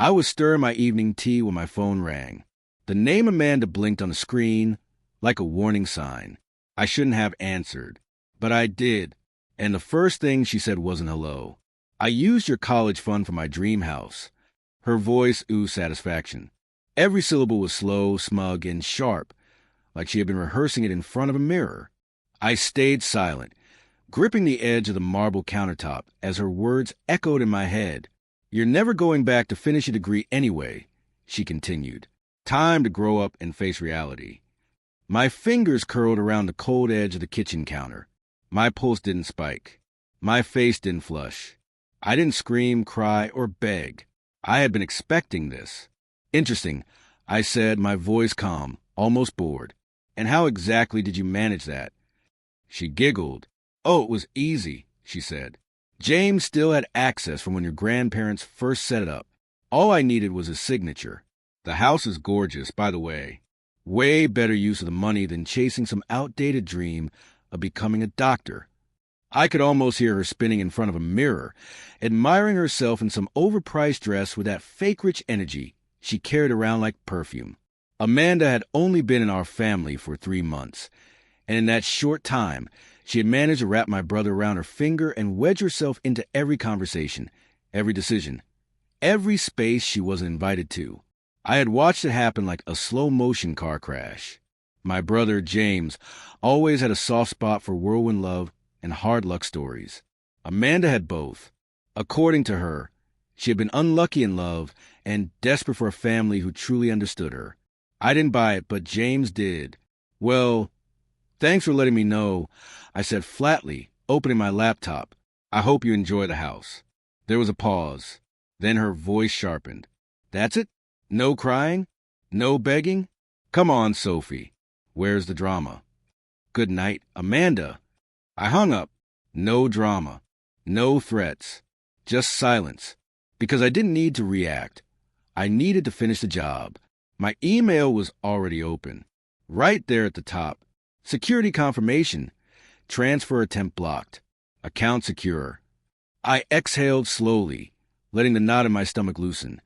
I was stirring my evening tea when my phone rang. The name Amanda blinked on the screen like a warning sign. I shouldn't have answered, but I did, and the first thing she said wasn't hello. I used your college fund for my dream house. Her voice oozed satisfaction. Every syllable was slow, smug, and sharp, like she had been rehearsing it in front of a mirror. I stayed silent, gripping the edge of the marble countertop as her words echoed in my head. "You're never going back to finish a degree anyway," she continued. "Time to grow up and face reality." My fingers curled around the cold edge of the kitchen counter. My pulse didn't spike. My face didn't flush. I didn't scream, cry, or beg. I had been expecting this. "Interesting," I said, my voice calm, almost bored. "And how exactly did you manage that?" She giggled. "Oh, it was easy," she said. "James still had access from when your grandparents first set it up. All I needed was his signature. The house is gorgeous, by the way. Way better use of the money than chasing some outdated dream of becoming a doctor." I could almost hear her spinning in front of a mirror, admiring herself in some overpriced dress with that fake rich energy she carried around like perfume. Amanda had only been in our family for 3 months, and in that short time, she had managed to wrap my brother around her finger and wedge herself into every conversation, every decision, every space she wasn't invited to. I had watched it happen like a slow-motion car crash. My brother, James, always had a soft spot for whirlwind love and hard luck stories. Amanda had both. According to her, she had been unlucky in love and desperate for a family who truly understood her. I didn't buy it, but James did. "Well, thanks for letting me know," I said flatly, opening my laptop. "I hope you enjoy the house." There was a pause. Then her voice sharpened. "That's it? No crying? No begging? Come on, Sophie. Where's the drama?" "Good night, Amanda." I hung up. No drama. No threats. Just silence. Because I didn't need to react. I needed to finish the job. My email was already open. Right there at the top. Security confirmation. Transfer attempt blocked. Account secure. I exhaled slowly, letting the knot in my stomach loosen.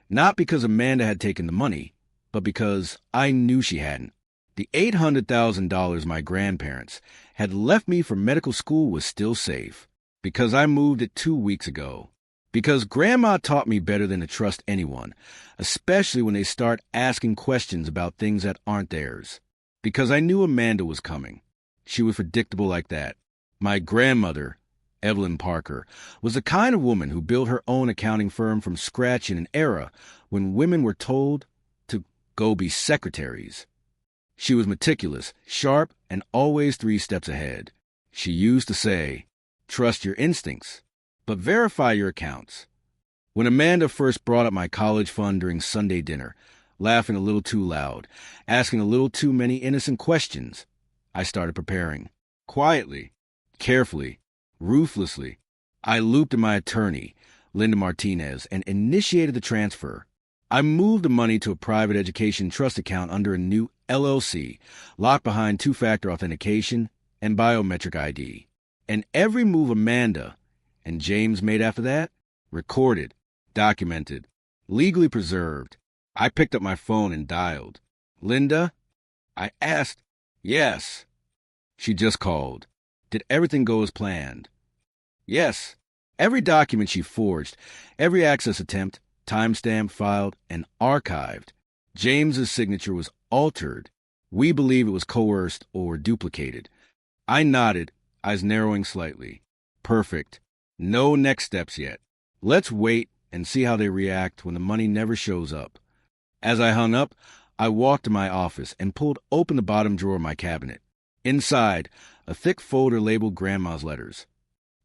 Not because Amanda had taken the money, but because I knew she hadn't. The $800,000 my grandparents had left me for medical school was still safe. Because I moved it 2 weeks ago. Because Grandma taught me better than to trust anyone, especially when they start asking questions about things that aren't theirs. Because I knew Amanda was coming. She was predictable like that. My grandmother, Evelyn Parker, was the kind of woman who built her own accounting firm from scratch in an era when women were told to go be secretaries. She was meticulous, sharp, and always 3 steps ahead. She used to say, "Trust your instincts, but verify your accounts." When Amanda first brought up my college fund during Sunday dinner, laughing a little too loud, asking a little too many innocent questions, I started preparing. Quietly, carefully, ruthlessly, I looped in my attorney, Linda Martinez, and initiated the transfer. I moved the money to a private education trust account under a new LLC, locked behind 2-factor authentication and biometric ID. And every move Amanda and James made after that, recorded, documented, legally preserved. I picked up my phone and dialed. "Linda?" I asked. "Yes." She just called. "Did everything go as planned?" "Yes." Every document she forged, every access attempt, timestamped, filed, and archived. James's signature was altered. We believe it was coerced or duplicated. I nodded, eyes narrowing slightly. "Perfect. No next steps yet. Let's wait and see how they react when the money never shows up." As I hung up, I walked to my office and pulled open the bottom drawer of my cabinet. Inside, a thick folder labeled Grandma's letters.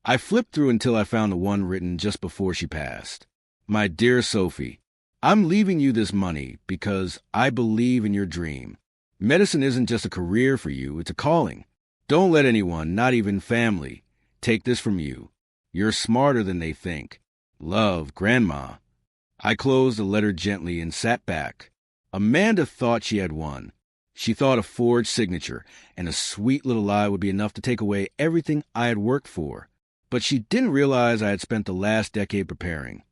I flipped through until I found the one written just before she passed. "My dear Sophie, I'm leaving you this money because I believe in your dream. Medicine isn't just a career for you, it's a calling. Don't let anyone, not even family, take this from you. You're smarter than they think. Love, Grandma." I closed the letter gently and sat back. Amanda thought she had won. She thought a forged signature and a sweet little lie would be enough to take away everything I had worked for. But she didn't realize I had spent the last decade preparing.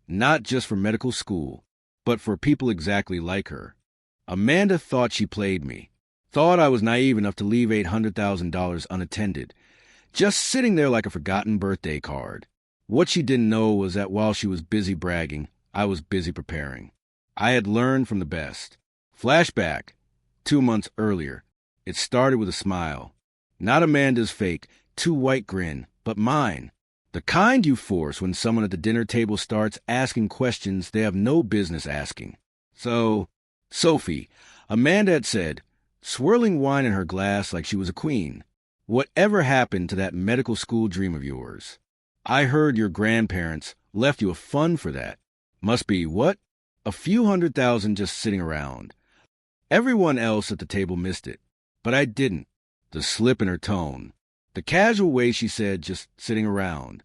not just for medical school, but for people exactly like her. Amanda thought she played me, thought I was naive enough to leave $800,000 unattended, just sitting there like a forgotten birthday card. What she didn't know was that while she was busy bragging, I was busy preparing. I had learned from the best. Flashback, 2 months earlier. It started with a smile. Not Amanda's fake, too white grin, but mine. The kind you force when someone at the dinner table starts asking questions they have no business asking. So, Sophie, Amanda had said, swirling wine in her glass like she was a queen, whatever happened to that medical school dream of yours? I heard your grandparents left you a fund for that. Must be what? A few $100,000 just sitting around. Everyone else at the table missed it, but I didn't. The slip in her tone, the casual way she said just sitting around.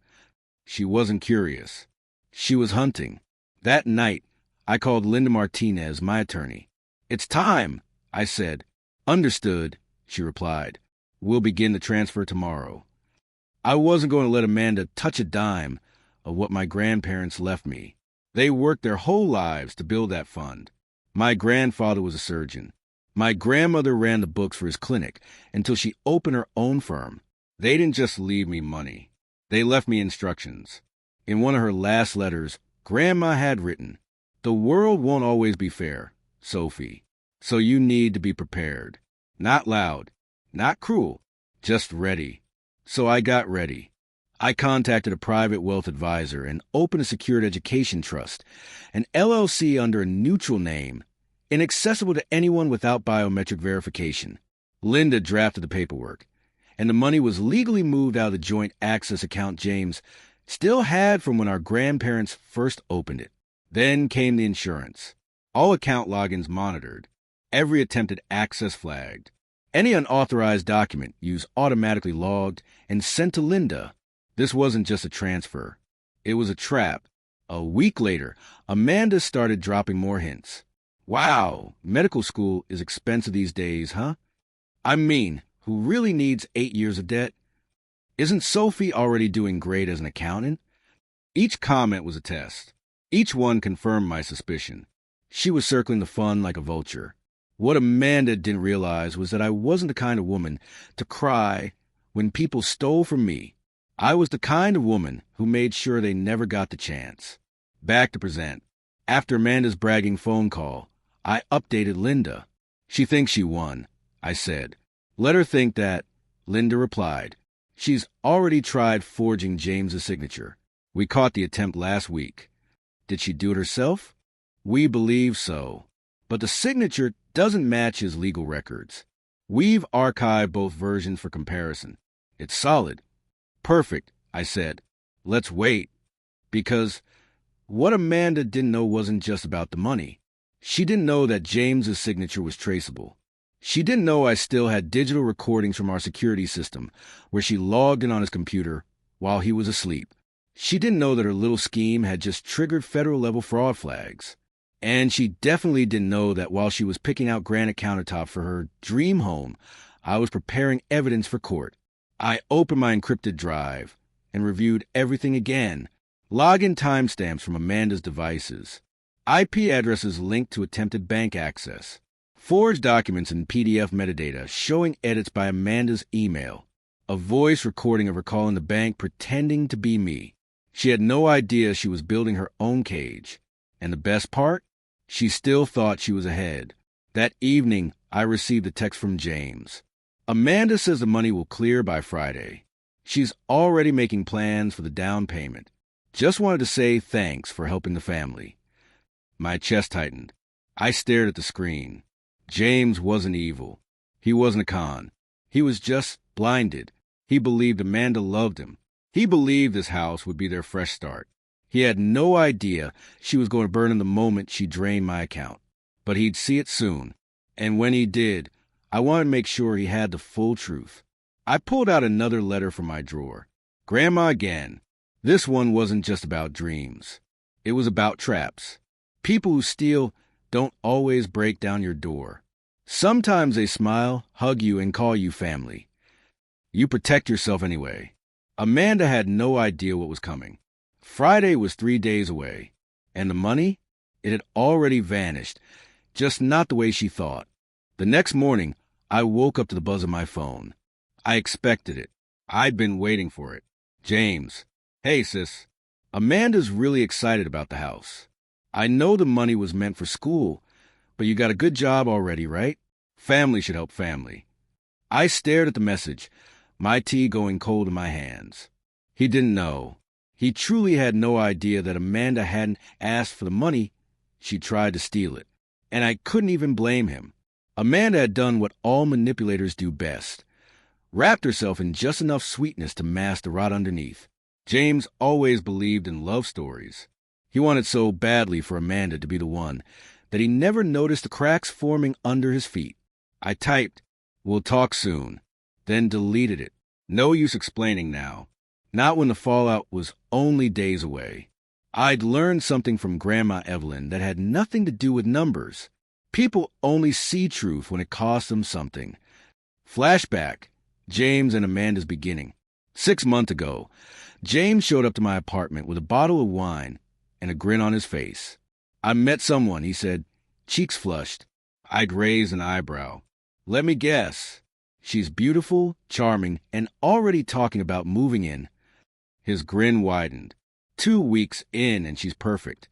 She wasn't curious. She was hunting. That night, I called Linda Martinez, my attorney. "It's time," I said. "Understood," she replied. "We'll begin the transfer tomorrow." I wasn't going to let Amanda touch a dime of what my grandparents left me. They worked their whole lives to build that fund. My grandfather was a surgeon. My grandmother ran the books for his clinic until she opened her own firm. They didn't just leave me money. They left me instructions. In one of her last letters, Grandma had written, "The world won't always be fair, Sophie, so you need to be prepared. Not loud, not cruel, just ready." So I got ready. I contacted a private wealth advisor and opened a secured education trust, an LLC under a neutral name, inaccessible to anyone without biometric verification. Linda drafted the paperwork, and the money was legally moved out of the joint access account James still had from when our grandparents first opened it. Then came the insurance. All account logins monitored, every attempted access flagged. Any unauthorized document used automatically logged and sent to Linda. This wasn't just a transfer. It was a trap. A week later, Amanda started dropping more hints. "Wow, medical school is expensive these days, huh? I mean, who really needs 8 years of debt? Isn't Sophie already doing great as an accountant?" Each comment was a test. Each one confirmed my suspicion. She was circling the fun like a vulture. What Amanda didn't realize was that I wasn't the kind of woman to cry when people stole from me. I was the kind of woman who made sure they never got the chance. Back to present. After Amanda's bragging phone call, I updated Linda. "She thinks she won," I said. "Let her think that," Linda replied. "She's already tried forging James's signature. We caught the attempt last week." Did she do it herself? We believe so. But the signature doesn't match his legal records. We've archived both versions for comparison. It's solid. "Perfect," I said. "Let's wait." Because what Amanda didn't know wasn't just about the money. She didn't know that James's signature was traceable. She didn't know I still had digital recordings from our security system where she logged in on his computer while he was asleep. She didn't know that her little scheme had just triggered federal-level fraud flags. And she definitely didn't know that while she was picking out granite countertop for her dream home, I was preparing evidence for court. I opened my encrypted drive and reviewed everything again. Login timestamps from Amanda's devices. IP addresses linked to attempted bank access. Forged documents and PDF metadata showing edits by Amanda's email. A voice recording of her calling the bank pretending to be me. She had no idea she was building her own cage. And the best part? She still thought she was ahead. That evening, I received a text from James. "Amanda says the money will clear by Friday. She's already making plans for the down payment. Just wanted to say thanks for helping the family." My chest tightened. I stared at the screen. James wasn't evil. He wasn't a con. He was just blinded. He believed Amanda loved him. He believed this house would be their fresh start. He had no idea she was going to burn in the moment she drained my account. But he'd see it soon. And when he did, I wanted to make sure he had the full truth. I pulled out another letter from my drawer. Grandma again. This one wasn't just about dreams. It was about traps. People who steal don't always break down your door. Sometimes they smile, hug you, and call you family. You protect yourself anyway. Amanda had no idea what was coming. Friday was 3 days away. And the money? It had already vanished, just not the way she thought. The next morning, I woke up to the buzz of my phone. I expected it. I'd been waiting for it. James. Hey, sis. Amanda's really excited about the house. I know the money was meant for school, but you got a good job already, right? Family should help family. I stared at the message, my tea going cold in my hands. He didn't know. He truly had no idea that Amanda hadn't asked for the money. She tried to steal it. And I couldn't even blame him. Amanda had done what all manipulators do best. Wrapped herself in just enough sweetness to mask the rot underneath. James always believed in love stories. He wanted so badly for Amanda to be the one that he never noticed the cracks forming under his feet. I typed, "We'll talk soon," then deleted it. No use explaining now. Not when the fallout was only days away. I'd learned something from Grandma Evelyn that had nothing to do with numbers. People only see truth when it costs them something. Flashback, James and Amanda's beginning. 6 months ago, James showed up to my apartment with a bottle of wine and a grin on his face. "I met someone," he said, cheeks flushed. I'd raised an eyebrow. "Let me guess. She's beautiful, charming, and already talking about moving in." His grin widened. 2 weeks in and she's perfect.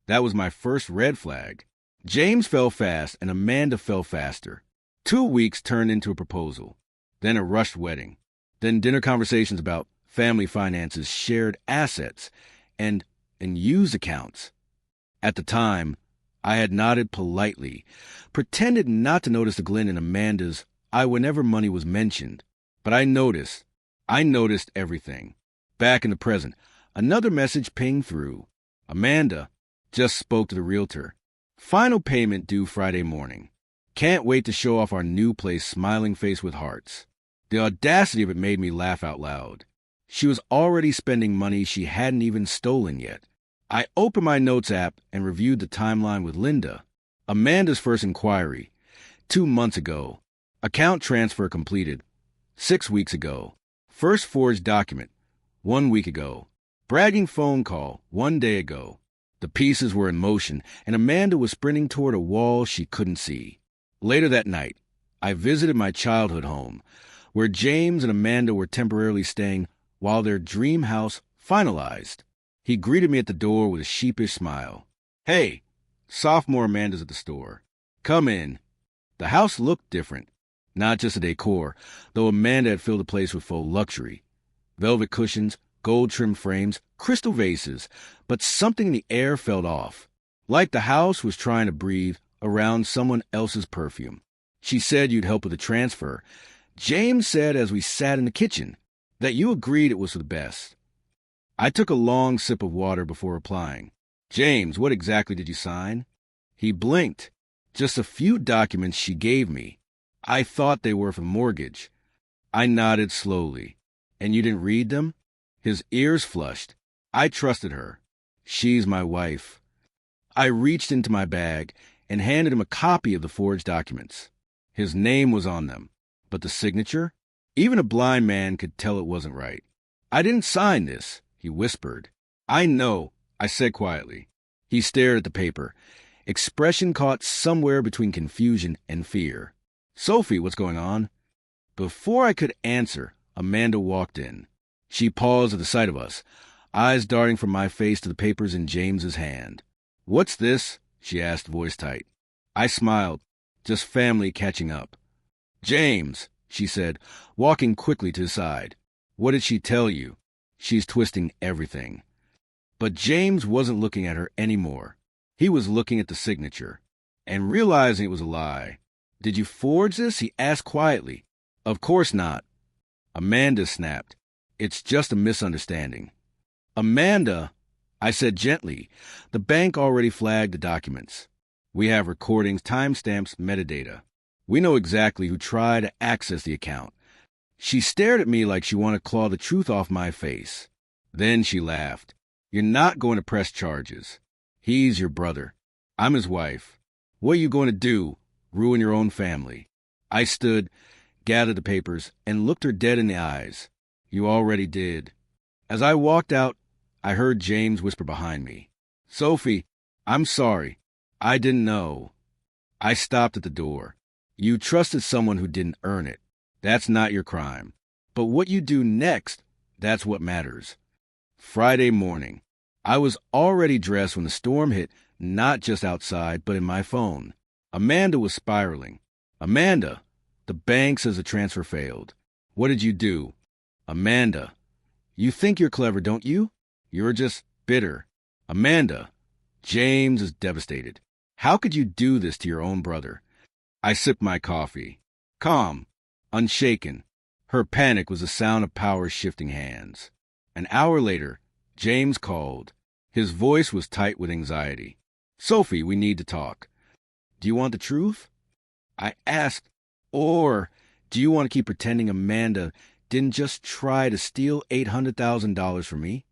That was my first red flag. James fell fast and Amanda fell faster. 2 weeks turned into a proposal, then a rushed wedding, then dinner conversations about family finances, shared assets, and used accounts. At the time, I had nodded politely, pretended not to notice the glint in Amanda's eye whenever money was mentioned. But I noticed everything. Back in the present, another message pinged through. "Amanda just spoke to the realtor. Final payment due Friday morning. Can't wait to show off our new place, smiling face with hearts." The audacity of it made me laugh out loud. She was already spending money she hadn't even stolen yet. I opened my notes app and reviewed the timeline with Linda. Amanda's first inquiry, 2 months ago. Account transfer completed, 6 weeks ago. First forged document, 1 week ago. Bragging phone call, 1 day ago. The pieces were in motion, and Amanda was sprinting toward a wall she couldn't see. Later that night, I visited my childhood home, where James and Amanda were temporarily staying while their dream house finalized. He greeted me at the door with a sheepish smile. "Hey, sophomore Amanda's at the store. Come in." The house looked different. Not just the decor, though Amanda had filled the place with faux luxury. Velvet cushions, gold-trimmed frames, crystal vases, but something in the air felt off. Like the house was trying to breathe around someone else's perfume. "She said you'd help with the transfer. James said as we sat in the kitchen that you agreed it was for the best." I took a long sip of water before replying. "James, what exactly did you sign?" He blinked. "Just a few documents she gave me. I thought they were for mortgage." I nodded slowly. "And you didn't read them?" His ears flushed. I trusted her. She's my wife. I reached into my bag and handed him a copy of the forged documents. His name was on them, but the signature? Even a blind man could tell it wasn't right. "I didn't sign this," he whispered. "I know," I said quietly. He stared at the paper, expression caught somewhere between confusion and fear. "Sophie, what's going on?" Before I could answer, Amanda walked in. She paused at the sight of us, eyes darting from my face to the papers in James's hand. "What's this?" she asked, voice tight. I smiled. "Just family catching up." "James," she said, walking quickly to his side. "What did she tell you?" "She's twisting everything." But James wasn't looking at her anymore. He was looking at the signature, and realizing it was a lie. "Did you forge this?" he asked quietly. "Of course not." Amanda snapped. "It's just a misunderstanding." "Amanda," I said gently, "the bank already flagged the documents. We have recordings, timestamps, metadata. We know exactly who tried to access the account." She stared at me like she wanted to claw the truth off my face. Then she laughed. "You're not going to press charges. He's your brother. I'm his wife. What are you going to do? Ruin your own family?" I stood, gathered the papers, and looked her dead in the eyes. "You already did." As I walked out, I heard James whisper behind me. Sophie, I'm sorry. I didn't know. I stopped at the door. You trusted someone who didn't earn it. That's not your crime. But what you do next, that's what matters. Friday morning. I was already dressed when the storm hit, not just outside, but in my phone. Amanda was spiraling. Amanda, the bank says the transfer failed. What did you do? Amanda, you think you're clever, don't you? You're just bitter. Amanda, James is devastated. How could you do this to your own brother? I sipped my coffee. Calm, unshaken. Her panic was the sound of power shifting hands. An hour later, James called. His voice was tight with anxiety. Sophie, we need to talk. Do you want the truth? I asked. Or do you want to keep pretending Amanda didn't just try to steal $800,000 from me?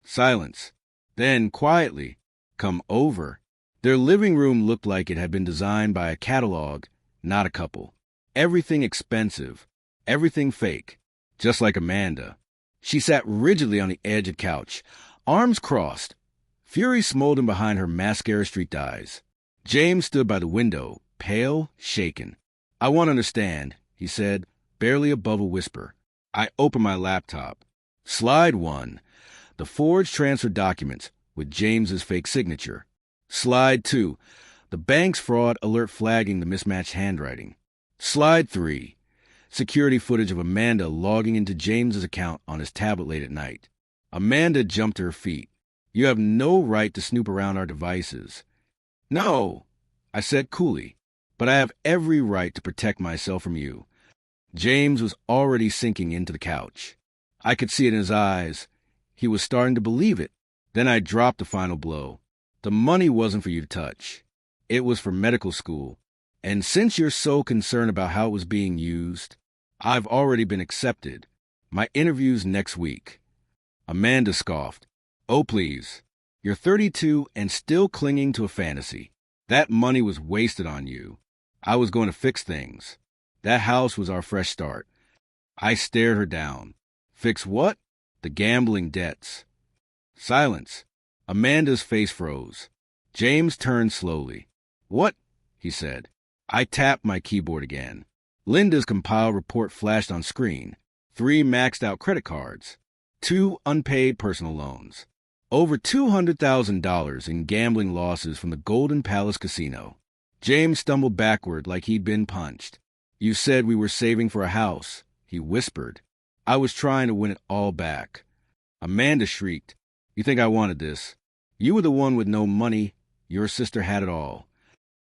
Silence. Then, quietly, come over. Their living room looked like it had been designed by a catalog, not a couple. Everything expensive, everything fake, just like Amanda. She sat rigidly on the edge of the couch, arms crossed. Fury smoldered behind her mascara-streaked eyes. James stood by the window, pale, shaken. I want to understand, he said, barely above a whisper. I opened my laptop. Slide 1. The forged transfer documents with James's fake signature. Slide 2. The bank's fraud alert flagging the mismatched handwriting. Slide 3. Security footage of Amanda logging into James's account on his tablet late at night. Amanda jumped to her feet. You have no right to snoop around our devices. No, I said coolly, but I have every right to protect myself from you. James was already sinking into the couch. I could see it in his eyes. He was starting to believe it. Then I dropped the final blow. The money wasn't for you to touch. It was for medical school. And since you're so concerned about how it was being used, I've already been accepted. My interview's next week. Amanda scoffed. Oh, please. You're 32 and still clinging to a fantasy. That money was wasted on you. I was going to fix things. That house was our fresh start. I stared her down. Fix what? The gambling debts. Silence. Amanda's face froze. James turned slowly. What? He said. I tapped my keyboard again. Linda's compiled report flashed on screen. 3 maxed-out credit cards. 2 unpaid personal loans. Over $200,000 in gambling losses from the Golden Palace Casino. James stumbled backward like he'd been punched. You said we were saving for a house, he whispered. I was trying to win it all back. Amanda shrieked. You think I wanted this? You were the one with no money. Your sister had it all.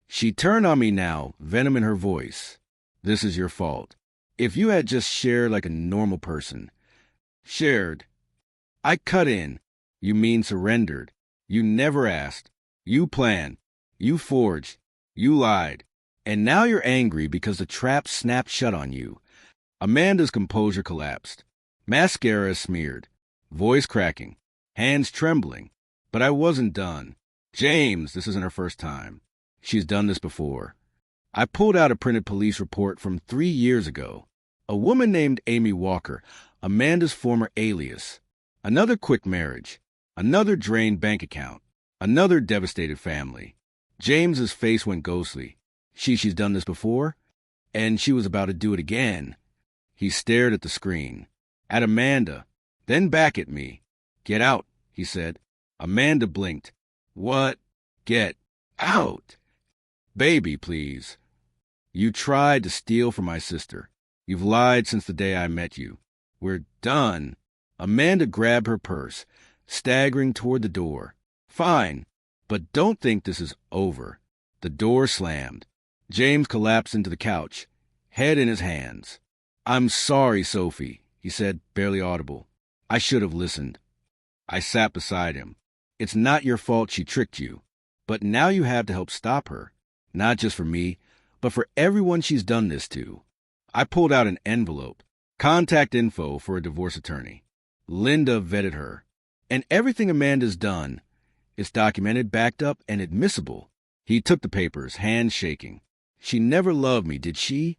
She turned on me now, venom in her voice. This is your fault. If you had just shared like a normal person. Shared. I cut in. You mean surrendered. You never asked. You planned. You forged. You lied. And now you're angry because the trap snapped shut on you. Amanda's composure collapsed. Mascara smeared. Voice cracking. Hands trembling. But I wasn't done. James, this isn't her first time. She's done this before. I pulled out a printed police report from 3 years ago. A woman named Amy Walker, Amanda's former alias. Another quick marriage. Another drained bank account. Another devastated family. James's face went ghostly. She's done this before, and she was about to do it again. He stared at the screen, at Amanda, then back at me. Get out, he said. Amanda blinked. What? Get out. Baby, please. You tried to steal from my sister. You've lied since the day I met you. We're done. Amanda grabbed her purse, staggering toward the door. Fine, but don't think this is over. The door slammed. James collapsed into the couch, head in his hands. I'm sorry, Sophie, he said, barely audible. I should have listened. I sat beside him. It's not your fault she tricked you, but now you have to help stop her. Not just for me, but for everyone she's done this to. I pulled out an envelope. Contact info for a divorce attorney. Linda vetted her. And everything Amanda's done, it's documented, backed up, and admissible. He took the papers, hands shaking. She never loved me, did she?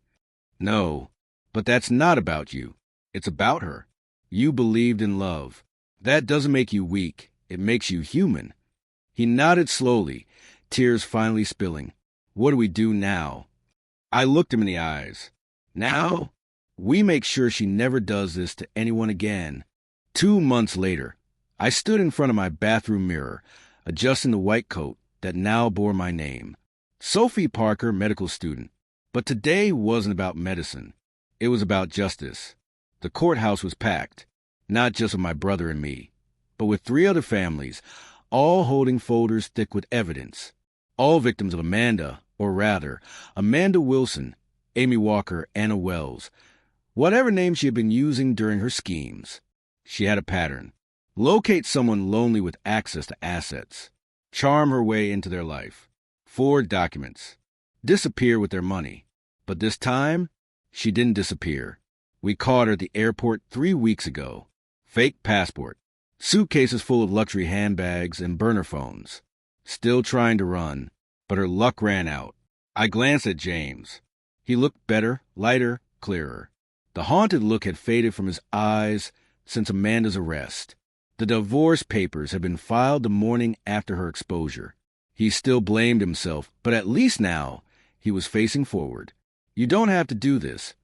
No, but that's not about you. It's about her. You believed in love. That doesn't make you weak. It makes you human. He nodded slowly, tears finally spilling. What do we do now? I looked him in the eyes. Now, we make sure she never does this to anyone again. 2 months later, I stood in front of my bathroom mirror, adjusting the white coat that now bore my name. Sophie Parker, medical student. But today wasn't about medicine. It was about justice. The courthouse was packed, not just with my brother and me, but with 3 other families, all holding folders thick with evidence. All victims of Amanda, or rather, Amanda Wilson, Amy Walker, Anna Wells, whatever name she had been using during her schemes. She had a pattern. Locate someone lonely with access to assets. Charm her way into their life. Forge documents. Disappear with their money. But this time, she didn't disappear. We caught her at the airport 3 weeks ago. Fake passport. Suitcases full of luxury handbags and burner phones. Still trying to run, but her luck ran out. I glanced at James. He looked better, lighter, clearer. The haunted look had faded from his eyes since Amanda's arrest. The divorce papers had been filed the morning after her exposure. He still blamed himself, but at least now he was facing forward. You don't have to do this.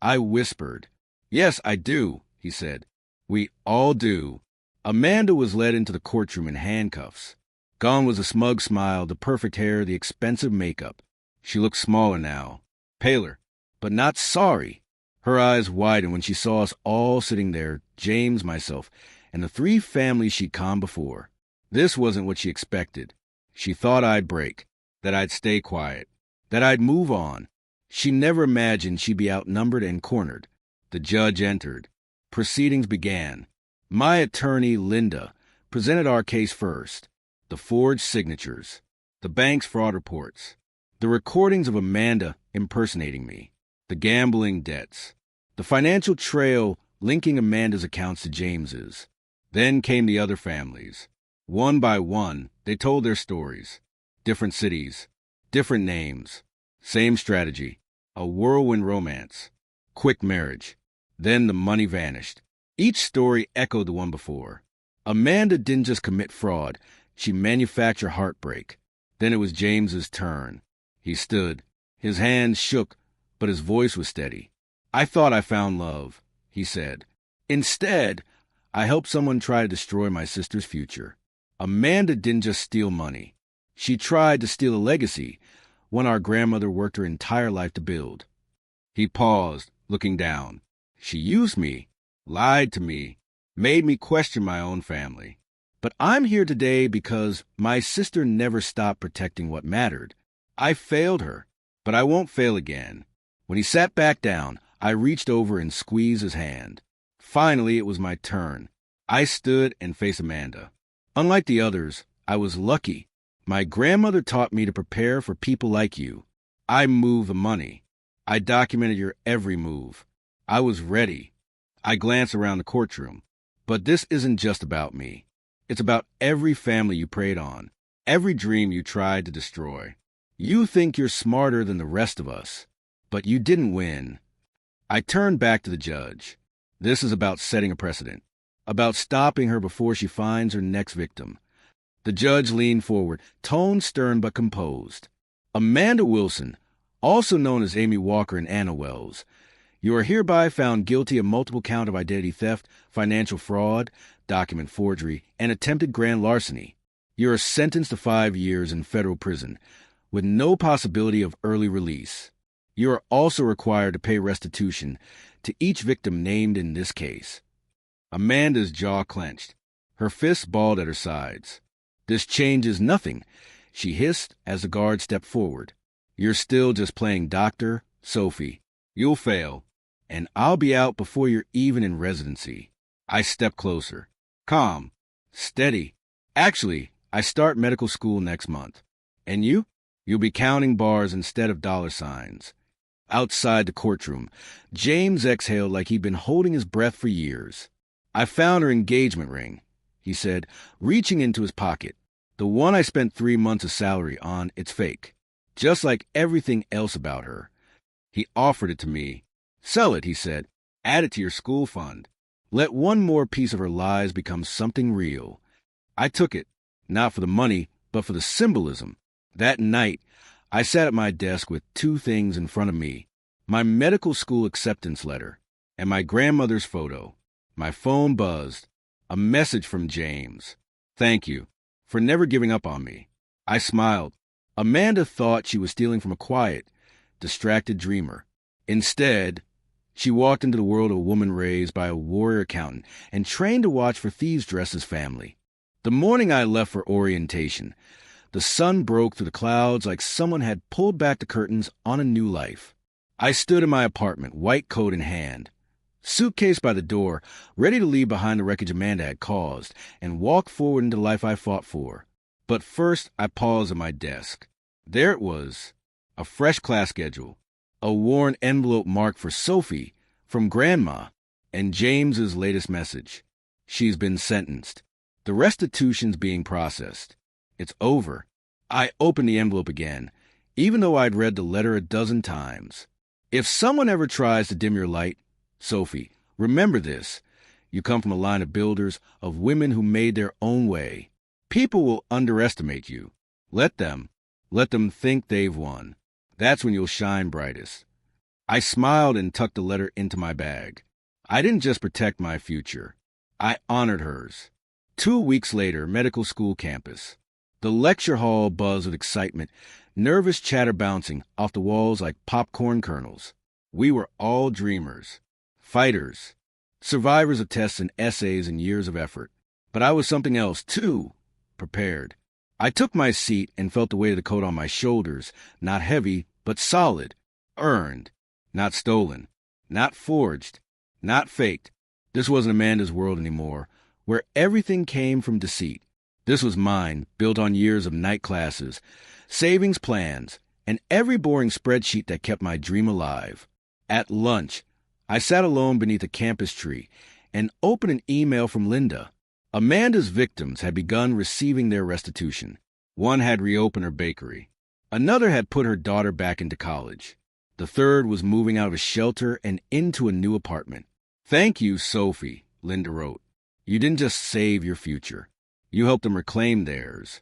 I whispered. Yes, I do, he said. We all do. Amanda was led into the courtroom in handcuffs. Gone was the smug smile, the perfect hair, the expensive makeup. She looked smaller now, paler, but not sorry. Her eyes widened when she saw us all sitting there, James, myself, and the 3 families she'd calmed before. This wasn't what she expected. She thought I'd break, that I'd stay quiet, that I'd move on. She never imagined she'd be outnumbered and cornered. The judge entered. Proceedings began. My attorney, Linda, presented our case first. The forged signatures, the bank's fraud reports, the recordings of Amanda impersonating me, the gambling debts, the financial trail linking Amanda's accounts to James's. Then came the other families. One by one, they told their stories. Different cities, different names, same strategy, a whirlwind romance, quick marriage. Then the money vanished. Each story echoed the one before. Amanda didn't just commit fraud, she manufactured heartbreak. Then it was James's turn. He stood. His hands shook, but his voice was steady. I thought I found love, he said. Instead, I helped someone try to destroy my sister's future. Amanda didn't just steal money. She tried to steal a legacy, one our grandmother worked her entire life to build. He paused, looking down. She used me, lied to me, made me question my own family. But I'm here today because my sister never stopped protecting what mattered. I failed her, but I won't fail again. When he sat back down, I reached over and squeezed his hand. Finally, it was my turn. I stood and faced Amanda. Unlike the others, I was lucky. My grandmother taught me to prepare for people like you. I moved the money. I documented your every move. I was ready. I glanced around the courtroom. But this isn't just about me. It's about every family you preyed on, every dream you tried to destroy. You think you're smarter than the rest of us, but you didn't win. I turned back to the judge. This is about setting a precedent, about stopping her before she finds her next victim. The judge leaned forward, tone stern but composed. Amanda Wilson, also known as Amy Walker and Anna Wells, you are hereby found guilty of multiple count of identity theft, financial fraud, document forgery, and attempted grand larceny. You are sentenced to 5 years in federal prison, with no possibility of early release. You are also required to pay restitution to each victim named in this case. Amanda's jaw clenched. Her fists balled at her sides. This changes nothing, she hissed as the guard stepped forward. You're still just playing doctor, Sophie. You'll fail, and I'll be out before you're even in residency. I stepped closer. Calm. Steady. Actually, I start medical school next month. And you? You'll be counting bars instead of dollar signs. Outside the courtroom, James exhaled like he'd been holding his breath for years. I found her engagement ring, he said, reaching into his pocket. The one I spent 3 months of salary on, it's fake. Just like everything else about her. He offered it to me. Sell it, he said. Add it to your school fund. Let one more piece of her lies become something real. I took it, not for the money, but for the symbolism. That night, I sat at my desk with two things in front of me: my medical school acceptance letter and my grandmother's photo. My phone buzzed. A message from James. "Thank you for never giving up on me." I smiled. Amanda thought she was stealing from a quiet, distracted dreamer. Instead, she walked into the world of a woman raised by a warrior accountant and trained to watch for thieves dressed as family. The morning I left for orientation, the sun broke through the clouds like someone had pulled back the curtains on a new life. I stood in my apartment, white coat in hand, suitcase by the door, ready to leave behind the wreckage Amanda had caused and walk forward into the life I fought for. But first, I paused at my desk. There it was, a fresh class schedule, a worn envelope marked for Sophie from Grandma, and James's latest message. She's been sentenced. The restitution's being processed. It's over. I opened the envelope again, even though I'd read the letter a dozen times. If someone ever tries to dim your light, Sophie, remember this. You come from a line of builders, of women who made their own way. People will underestimate you. Let them think they've won. That's when you'll shine brightest. I smiled and tucked the letter into my bag. I didn't just protect my future. I honored hers. 2 weeks later, medical school campus. The lecture hall buzzed with excitement, nervous chatter bouncing off the walls like popcorn kernels. We were all dreamers, fighters, survivors of tests and essays and years of effort. But I was something else, too, prepared. I took my seat and felt the weight of the coat on my shoulders, not heavy, but solid, earned, not stolen, not forged, not faked. This wasn't Amanda's world anymore, where everything came from deceit. This was mine, built on years of night classes, savings plans, and every boring spreadsheet that kept my dream alive. At lunch, I sat alone beneath a campus tree and opened an email from Linda. Amanda's victims had begun receiving their restitution. One had reopened her bakery. Another had put her daughter back into college. The third was moving out of a shelter and into a new apartment. "Thank you, Sophie," Linda wrote. "You didn't just save your future. You helped them reclaim theirs."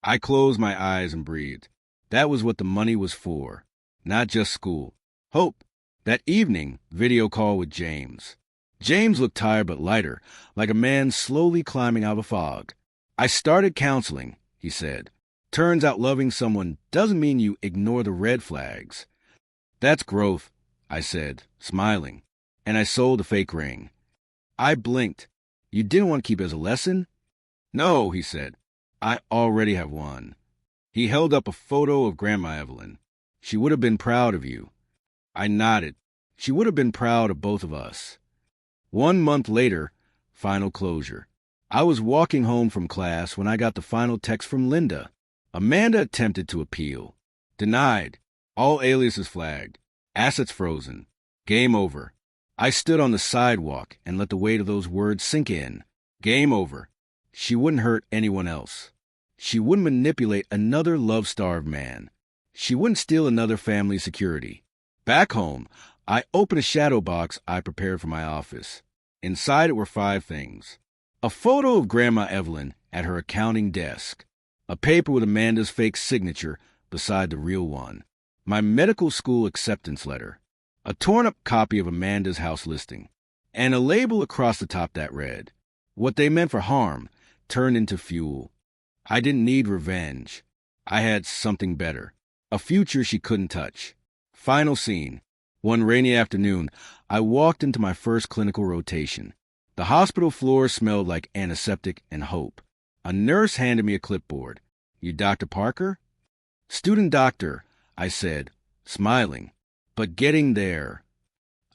I closed my eyes and breathed. That was what the money was for. Not just school. Hope. That evening, video call with James. James looked tired but lighter, like a man slowly climbing out of a fog. "I started counseling," he said. "Turns out loving someone doesn't mean you ignore the red flags." "That's growth," I said, smiling, and I sold a fake ring. I blinked. "You didn't want to keep it as a lesson?" "No," he said. "I already have one." He held up a photo of Grandma Evelyn. "She would have been proud of you." I nodded. She would have been proud of both of us. 1 month later, final closure. I was walking home from class when I got the final text from Linda. Amanda attempted to appeal. Denied. All aliases flagged. Assets frozen. Game over. I stood on the sidewalk and let the weight of those words sink in. Game over. She wouldn't hurt anyone else. She wouldn't manipulate another love-starved man. She wouldn't steal another family's security. Back home, I opened a shadow box I prepared for my office. Inside it were 5 things. A photo of Grandma Evelyn at her accounting desk. A paper with Amanda's fake signature beside the real one. My medical school acceptance letter. A torn-up copy of Amanda's house listing. And a label across the top that read, "What they meant for harm turned into fuel." I didn't need revenge. I had something better. A future she couldn't touch. Final scene. One rainy afternoon, I walked into my first clinical rotation. The hospital floor smelled like antiseptic and hope. A nurse handed me a clipboard. "You Dr. Parker?" "Student doctor," I said, smiling, but getting there.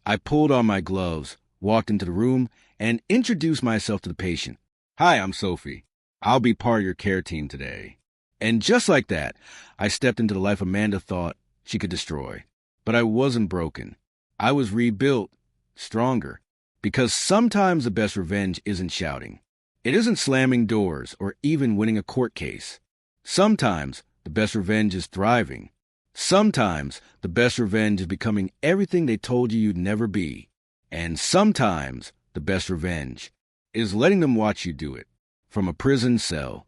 I pulled on my gloves, walked into the room, and introduced myself to the patient. "Hi, I'm Sophie. I'll be part of your care team today." And just like that, I stepped into the life Amanda thought she could destroy. But I wasn't broken. I was rebuilt, stronger. Because sometimes the best revenge isn't shouting. It isn't slamming doors or even winning a court case. Sometimes the best revenge is thriving. Sometimes the best revenge is becoming everything they told you you'd never be. And sometimes the best revenge is letting them watch you do it from a prison cell.